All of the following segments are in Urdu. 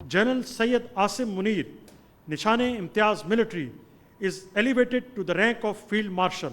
General Syed Asim Munir, Nishane-e-Imtiaz Military, is elevated to the rank of Field Marshal.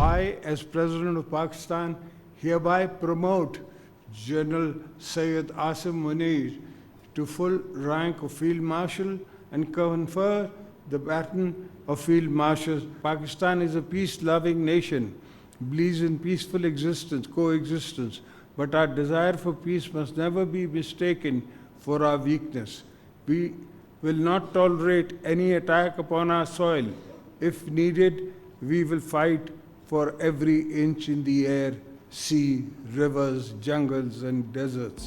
I, as President of Pakistan, hereby promote General Syed Asim Munir to full rank of Field Marshal and confer the baton of Field Marshal. Pakistan is a peace-loving nation, believes in peaceful coexistence, but our desire for peace must never be mistaken for our weakness. We will not tolerate any attack upon our soil. If needed, we will fight for every inch in the air, sea, rivers, jungles and deserts.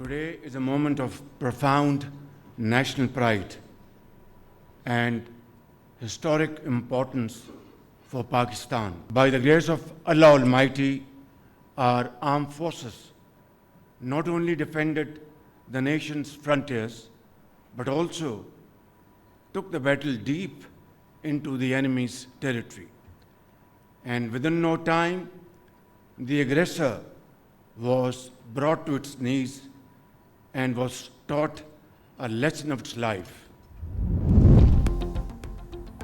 Today is a moment of profound national pride and historic importance for Pakistan. By the grace of Allah Almighty, our armed forces not only defended the nation's frontiers, but also took the battle deep into the enemy's territory. And within no time, the aggressor was brought to its knees and was taught a lesson of its life.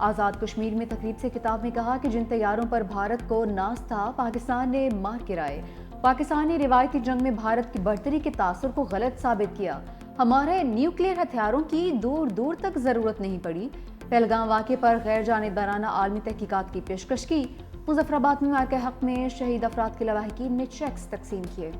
Azad Kashmir میں تقریب سے خطاب میں کہا کہ جن طیاروں پر بھارت کو ناز تھا پاکستان نے مار گرائے۔ پاکستان نے روایتی جنگ میں بھارت کی برتری کے تاثر کو غلط ثابت کیا۔ ہمارے نیوکلیئر ہتھیاروں کی دور دور تک ضرورت نہیں پڑی۔ پہلگام واقعے پر غیر جانبدارانہ عالمی تحقیقات کی پیشکش کی۔ مظفر آباد میں مارکہ حق میں شہید افراد کے لواحقین نے چیکس تقسیم کیے۔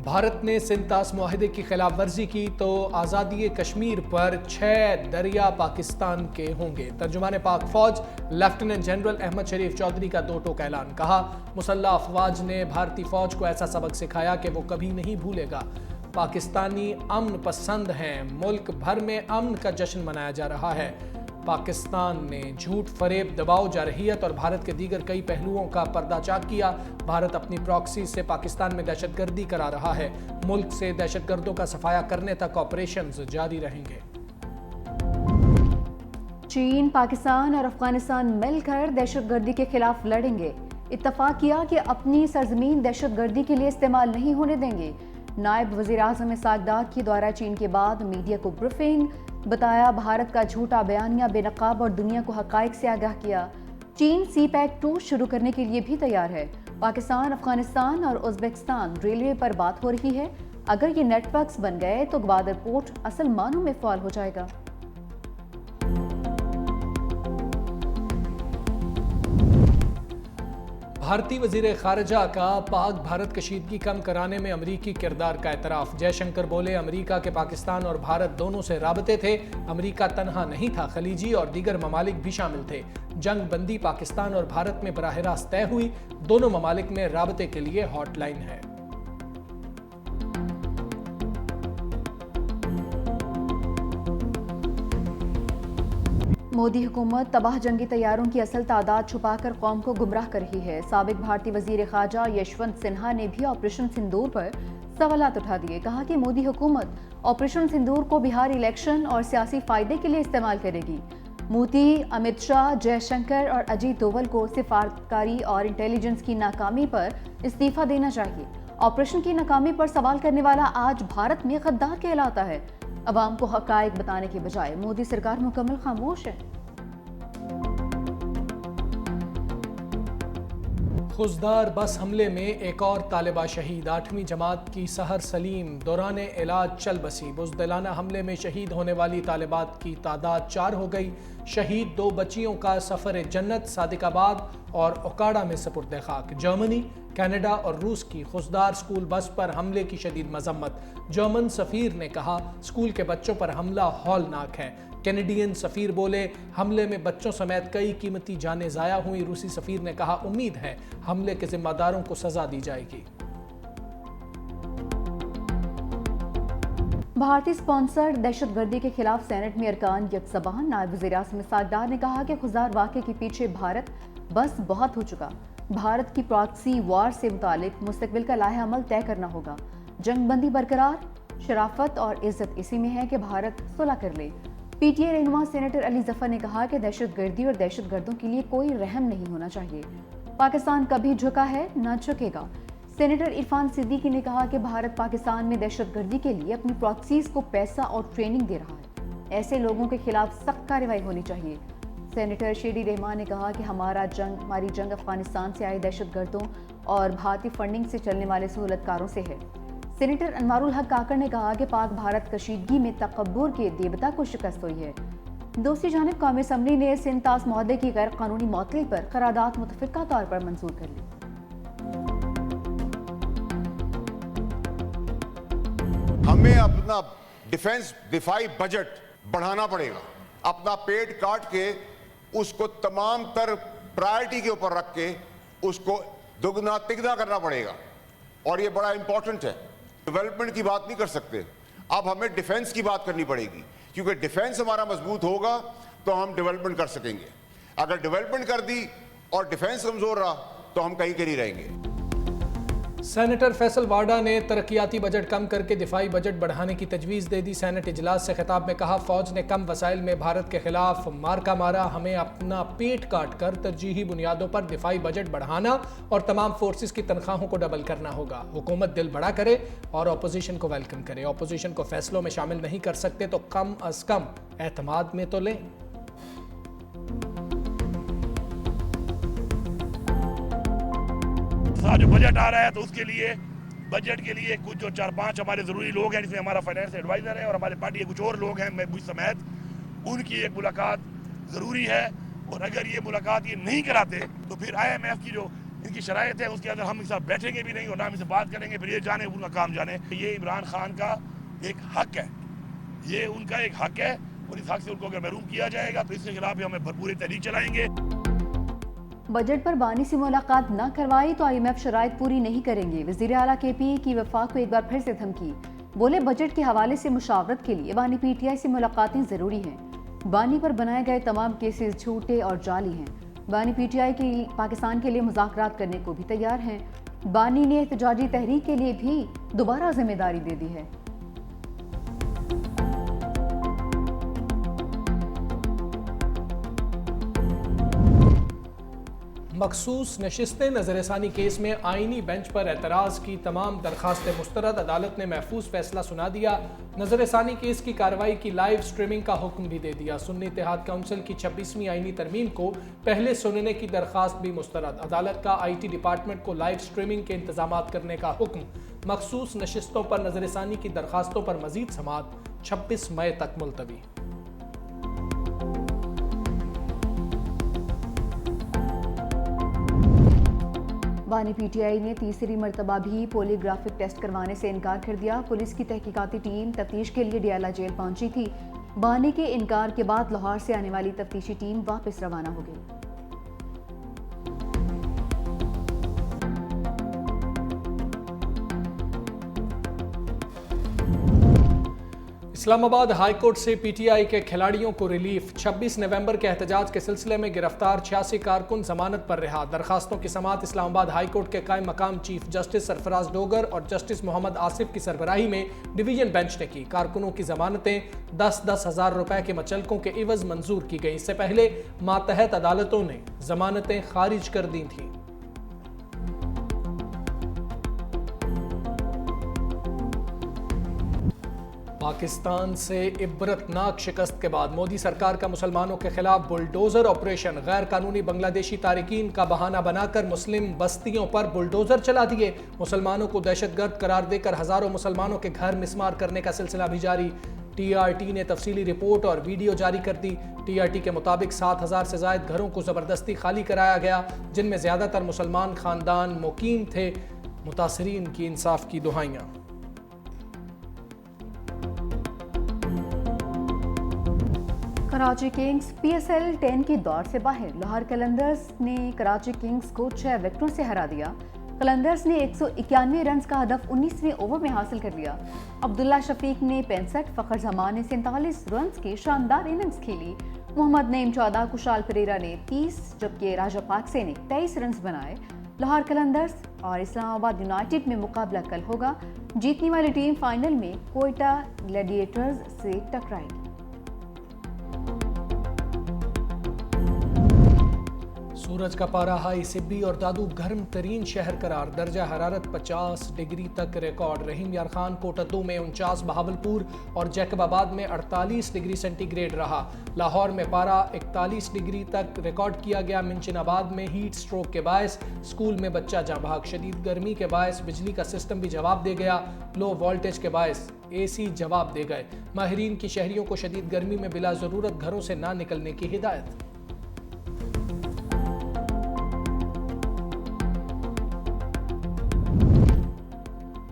بھارت نے سنتاس معاہدے کی خلاف ورزی کی تو آزادی کشمیر پر 6 دریا پاکستان کے ہوں گے۔ ترجمان پاک فوج لیفٹیننٹ جنرل احمد شریف چودھری کا دو ٹوک اعلان۔ کہا مسلح افواج نے بھارتی فوج کو ایسا سبق سکھایا کہ وہ کبھی نہیں بھولے گا۔ پاکستانی امن پسند ہیں، ملک بھر میں امن کا جشن منایا جا رہا ہے۔ پاکستان نے جھوٹ، فریب، دباؤ، جارحیت اور بھارت کے دیگر کئی پہلوؤں کا پردہ چاک کیا۔ بھارت اپنی پراکسی سے پاکستان میں دہشت گردی کرا رہا ہے۔ ملک سے دہشت گردوں کا صفایا کرنے تک آپریشنز جاری رہیں گے۔ چین، پاکستان اور افغانستان مل کر دہشت گردی کے خلاف لڑیں گے۔ اتفاق کیا کہ اپنی سرزمین دہشت گردی کے لیے استعمال نہیں ہونے دیں گے۔ نائب وزیر اعظم اسحاق ڈار کی دورہ چین کے بعد میڈیا کو بریفنگ۔ بتایا بھارت کا جھوٹا بیانیہ بے نقاب اور دنیا کو حقائق سے آگاہ کیا۔ چین سی پیک 2 شروع کرنے کے لیے بھی تیار ہے۔ پاکستان، افغانستان اور ازبکستان ریلوے پر بات ہو رہی ہے۔ اگر یہ نیٹ ورکس بن گئے تو گوادر پورٹ اصل معنوں میں فعال ہو جائے گا۔ بھارتی وزیر خارجہ کا پاک بھارت کشیدگی کم کرانے میں امریکی کردار کا اعتراف۔ جے شنکر بولے امریکہ کے پاکستان اور بھارت دونوں سے رابطے تھے۔ امریکہ تنہا نہیں تھا، خلیجی اور دیگر ممالک بھی شامل تھے۔ جنگ بندی پاکستان اور بھارت میں براہ راست طے ہوئی۔ دونوں ممالک میں رابطے کے لیے ہاٹ لائن ہے۔ مودی حکومت تباہ جنگی طیاروں کی اصل تعداد چھپا کر قوم کو گمراہ کر رہی ہے۔ سابق بھارتی وزیر خارجہ یشونت سنہا نے بھی آپریشن سندور پر سوالات اٹھا دیے۔ کہا کہ مودی حکومت آپریشن سندور کو بہار الیکشن اور سیاسی فائدے کے لیے استعمال کرے گی۔ مودی، امت شاہ، جے شنکر اور اجیت دوول کو سفارتکاری اور انٹیلیجنس کی ناکامی پر استعفیٰ دینا چاہیے۔ آپریشن کی ناکامی پر سوال کرنے والا آج بھارت میں غدار کہلاتا ہے۔ عوام کو حقائق بتانے کے بجائے مودی سرکار مکمل خاموش ہے۔ خزدار بس حملے میں ایک اور طالبہ شہید۔ 8ویں جماعت کی سحر سلیم دوران علاج چل بسی۔ بزدلانہ حملے میں شہید ہونے والی طالبات کی تعداد 4 ہو گئی۔ شہید 2 بچیوں کا سفر جنت صادق آباد اور اوکاڑا میں سپرد خاک۔ جرمنی، کینیڈا اور روس کی خزدار سکول بس پر حملے کی شدید مذمت۔ جرمن سفیر نے کہا سکول کے بچوں پر حملہ ہولناک ہے۔ کینیڈین سفیر بولے حملے میں بچوں سمیت کئی قیمتی جانیں ضائع ہوئی۔ روسی سفیر نے کہا امید ہے حملے کے ذمہ داروں کو سزا دی جائے گی۔ بھارتی سپانسر دہشت گردی کے خلاف سینٹ میں ارکان یک زبان۔ نائب وزیر اعظم اسحاق ڈار نے کہا کہ خزدار واقعے کے پیچھے بھارت بس بہت ہو چکا۔ بھارت کی پراکسی وار سے متعلق مستقبل کا لائحہ عمل طے کرنا ہوگا۔ جنگ بندی برقرار، شرافت اور عزت اسی میں ہے کہ بھارت صلح کر لے۔ پی ٹی آئی رہنما سینیٹر علی ظفر نے کہا کہ دہشت گردی اور دہشت گردوں کے لیے کوئی رحم نہیں ہونا چاہیے۔ پاکستان کبھی جھکا ہے نہ جھکے گا۔ سینیٹر عرفان صدیقی نے کہا کہ بھارت پاکستان میں دہشت گردی کے لیے اپنی پراکسیز کو پیسہ اور ٹریننگ دے رہا ہے۔ ایسے لوگوں کے خلاف سخت کارروائی ہونی چاہیے۔ سینیٹر شیری رحمان نے کہا کہ ہماری جنگ افغانستان سے آئے دہشت گردوں اور بھارتی فنڈنگ سے چلنے والے سہولت کاروں سے ہے۔ سینیٹر انوار الحق کاکڑ نے کہا کہ پاک بھارت کشیدگی میں تکبر کے دیوتا کو شکست ہوئی ہے۔ دوسری جانب قومی اسمبلی نے سنتاس معاہدے کی غیر قانونی معطلی پر قرارداد متفقہ طور پر منظور کر لی۔ ہمیں اپنا ڈیفنس دفاعی بجٹ بڑھانا پڑے گا۔ اپنا پیٹ کاٹ کے اس کو تمام تر پرائرٹی کے اوپر رکھ کے اس کو دگنا تگنا کرنا پڑے گا، اور یہ بڑا امپورٹنٹ ہے۔ ڈیولپمنٹ کی بات نہیں کر سکتے، اب ہمیں ڈیفنس کی بات کرنی پڑے گی، کیونکہ ڈیفنس ہمارا مضبوط ہوگا تو ہم ڈیولپمنٹ کر سکیں گے۔ اگر ڈیولپمنٹ کر دی اور ڈیفنس کمزور رہا تو ہم کہیں کے نہیں رہیں گے۔ سینیٹر فیصل واڈا نے ترقیاتی بجٹ کم کر کے دفاعی بجٹ بڑھانے کی تجویز دے دی۔ سینٹ اجلاس سے خطاب میں کہا، فوج نے کم وسائل میں بھارت کے خلاف مارکا مارا، ہمیں اپنا پیٹ کاٹ کر ترجیحی بنیادوں پر دفاعی بجٹ بڑھانا اور تمام فورسز کی تنخواہوں کو ڈبل کرنا ہوگا۔ حکومت دل بڑا کرے اور اپوزیشن کو ویلکم کرے، اپوزیشن کو فیصلوں میں شامل نہیں کر سکتے تو کم از کم اعتماد میں تو لیں۔ جو بجٹ آ رہا ہے تو اس کے لیے بجٹ کے لیے کچھ جو 4-5 ہمارے ضروری لوگ ہیں، جس میں ہمارا فائنانس ایڈوائزر ہے اور ہمارے پارٹی کے کچھ اور لوگ ہیں، میں مجھ سمیت، ان کی ایک ملاقات ضروری ہے۔ اور اگر یہ ملاقات یہ نہیں کراتے تو پھر IMF کی جو ان کی شرائط ہے اس کے اندر ہم ان کے ساتھ بیٹھیں گے بھی نہیں اور نہ ہم ان سے بات کریں گے، پھر یہ جانے ان کا کام جانے۔ یہ عمران خان کا ایک حق ہے، یہ ان کا ایک حق ہے اور اس حق سے ان کو اگر محروم کیا جائے گا تو اس کے خلاف بھی ہمیں بھرپور تحریک چلائیں گے۔ بجٹ پر بانی سے ملاقات نہ کروائی تو IMF شرائط پوری نہیں کریں گے۔ وزیر اعلیٰ KP کی وفاق کو ایک بار پھر سے دھمکی، بولے بجٹ کے حوالے سے مشاورت کے لیے بانی PTI سے ملاقاتیں ضروری ہیں۔ بانی پر بنائے گئے تمام کیسز جھوٹے اور جعلی ہیں۔ بانی PTI کی پاکستان کے لیے مذاکرات کرنے کو بھی تیار ہیں۔ بانی نے احتجاجی تحریک کے لیے بھی دوبارہ ذمہ داری دے دی ہے۔ مخصوص نشستیں نظر ثانی کیس میں آئینی بینچ پر اعتراض کی تمام درخواستیں مسترد، عدالت نے محفوظ فیصلہ سنا دیا۔ نظر ثانی کیس کی کارروائی کی لائیو سٹریمنگ کا حکم بھی دے دیا۔ سنی اتحاد کونسل کی 26ویں آئینی ترمیم کو پہلے سننے کی درخواست بھی مسترد، عدالت کا IT ڈپارٹمنٹ کو لائیو سٹریمنگ کے انتظامات کرنے کا حکم۔ مخصوص نشستوں پر نظر ثانی کی درخواستوں پر مزید سماعت 26 مئی تک ملتوی۔ بانی PTI نے تیسری مرتبہ بھی پولی گرافک ٹیسٹ کروانے سے انکار کر دیا۔ پولیس کی تحقیقاتی ٹیم تفتیش کے لیے ڈیالہ جیل پہنچی تھی۔ بانی کے انکار کے بعد لاہور سے آنے والی تفتیشی ٹیم واپس روانہ ہو گئی۔ اسلام آباد ہائی کورٹ سے PTI کے کھلاڑیوں کو ریلیف۔ 26 نومبر کے احتجاج کے سلسلے میں گرفتار 86 کارکن ضمانت پر رہا۔ درخواستوں کی سماعت اسلام آباد ہائی کورٹ کے قائم مقام چیف جسٹس سرفراز ڈوگر اور جسٹس محمد آصف کی سربراہی میں ڈویژن بینچ نے کی۔ کارکنوں کی ضمانتیں 10-10 ہزار روپے کے مچلکوں کے عوض منظور کی گئی۔ اس سے پہلے ماتحت عدالتوں نے ضمانتیں خارج کر دی تھیں۔ پاکستان سے عبرتناک شکست کے بعد مودی سرکار کا مسلمانوں کے خلاف بلڈوزر آپریشن، غیر قانونی بنگلہ دیشی تارکین کا بہانہ بنا کر مسلم بستیوں پر بلڈوزر چلا دیے۔ مسلمانوں کو دہشت گرد قرار دے کر ہزاروں مسلمانوں کے گھر مسمار کرنے کا سلسلہ بھی جاری۔ TRT نے تفصیلی رپورٹ اور ویڈیو جاری کر دی۔ TRT کے مطابق 7000 سے زائد گھروں کو زبردستی خالی کرایا گیا، جن میں زیادہ تر مسلمان خاندان مقیم تھے۔ متاثرین کی انصاف کی دہائیاں۔ کراچی کنگز PSL 10 کے دور سے باہر۔ لاہور قلندرز نے کراچی کنگز کو 6 وکٹوں سے ہرا دیا۔ قلندرز نے 191 رنز کا ہدف 19ویں اوور میں حاصل کر لیا۔ عبداللہ شفیق نے 65، فخر زمان نے 47 رنز کی شاندار اننگز کھیلی۔ محمد نعیم 14، کشال پریرا نے 30 جبکہ راجہ پاکسے نے 23 رنز بنائے۔ لاہور قلندرز اور اسلام آباد یونائٹڈ میں مقابلہ کل ہوگا۔ جیتنے والی ٹیم فائنل میں کوئٹہ گلیڈیٹرز سے ٹکرائے گی۔ سورج کا پارا ہائی، سبی اور دادو گرم ترین شہر قرار، درجہ حرارت 50 ڈگری تک ریکارڈ۔ رحیم یار خان کوٹہ 2 میں 49، بہاولپور اور جیکب آباد میں 48 ڈگری سینٹی گریڈ رہا۔ لاہور میں پارا 41 ڈگری تک ریکارڈ کیا گیا۔ منشن آباد میں ہیٹ سٹروک کے باعث سکول میں بچہ جاں بحق، شدید گرمی کے باعث بجلی کا سسٹم بھی جواب دے گیا، لو وولٹیج کے باعث AC جواب دے گئے۔ ماہرین کی شہریوں کو شدید گرمی میں بلا ضرورت گھروں سے نہ نکلنے کی ہدایت۔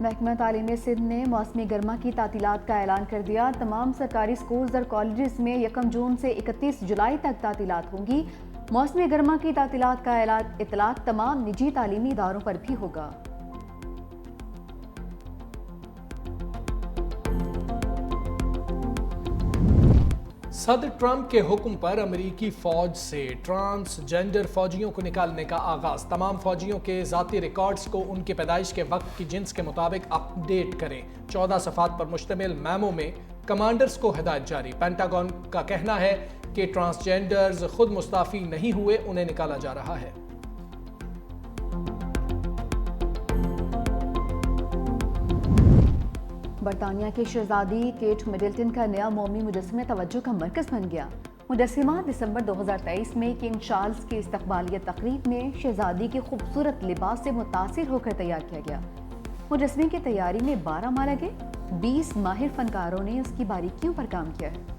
محکمہ تعلیم سندھ نے موسمی گرما کی تعطیلات کا اعلان کر دیا۔ تمام سرکاری سکولز اور کالجز میں 1 جون سے 31 جولائی تک تعطیلات ہوں گی۔ موسمی گرما کی تعطیلات کا اطلاق تمام نجی تعلیمی اداروں پر بھی ہوگا۔ صدر ٹرمپ کے حکم پر امریکی فوج سے ٹرانسجنڈر فوجیوں کو نکالنے کا آغاز. تمام فوجیوں کے ذاتی ریکارڈز کو ان کی پیدائش کے وقت کی جنس کے مطابق اپ ڈیٹ کریں. 14 صفحات پر مشتمل میمو میں کمانڈرز کو ہدایت جاری. پینٹاگون کا کہنا ہے کہ ٹرانسجنڈرز خود مستعفی نہیں ہوئے، انہیں نکالا جا رہا ہے. برطانیہ کی شہزادی کیٹ مڈلٹن کا نیا مومی مجسمہ توجہ کا مرکز بن گیا. مجسمہ دسمبر 2023 میں کنگ چارلز کی استقبالیہ تقریب میں شہزادی کے خوبصورت لباس سے متاثر ہو کر تیار کیا گیا. مجسمے کی تیاری میں 12 ماہ لگے. 20 ماہر فنکاروں نے اس کی باریکیوں پر کام کیا ہے.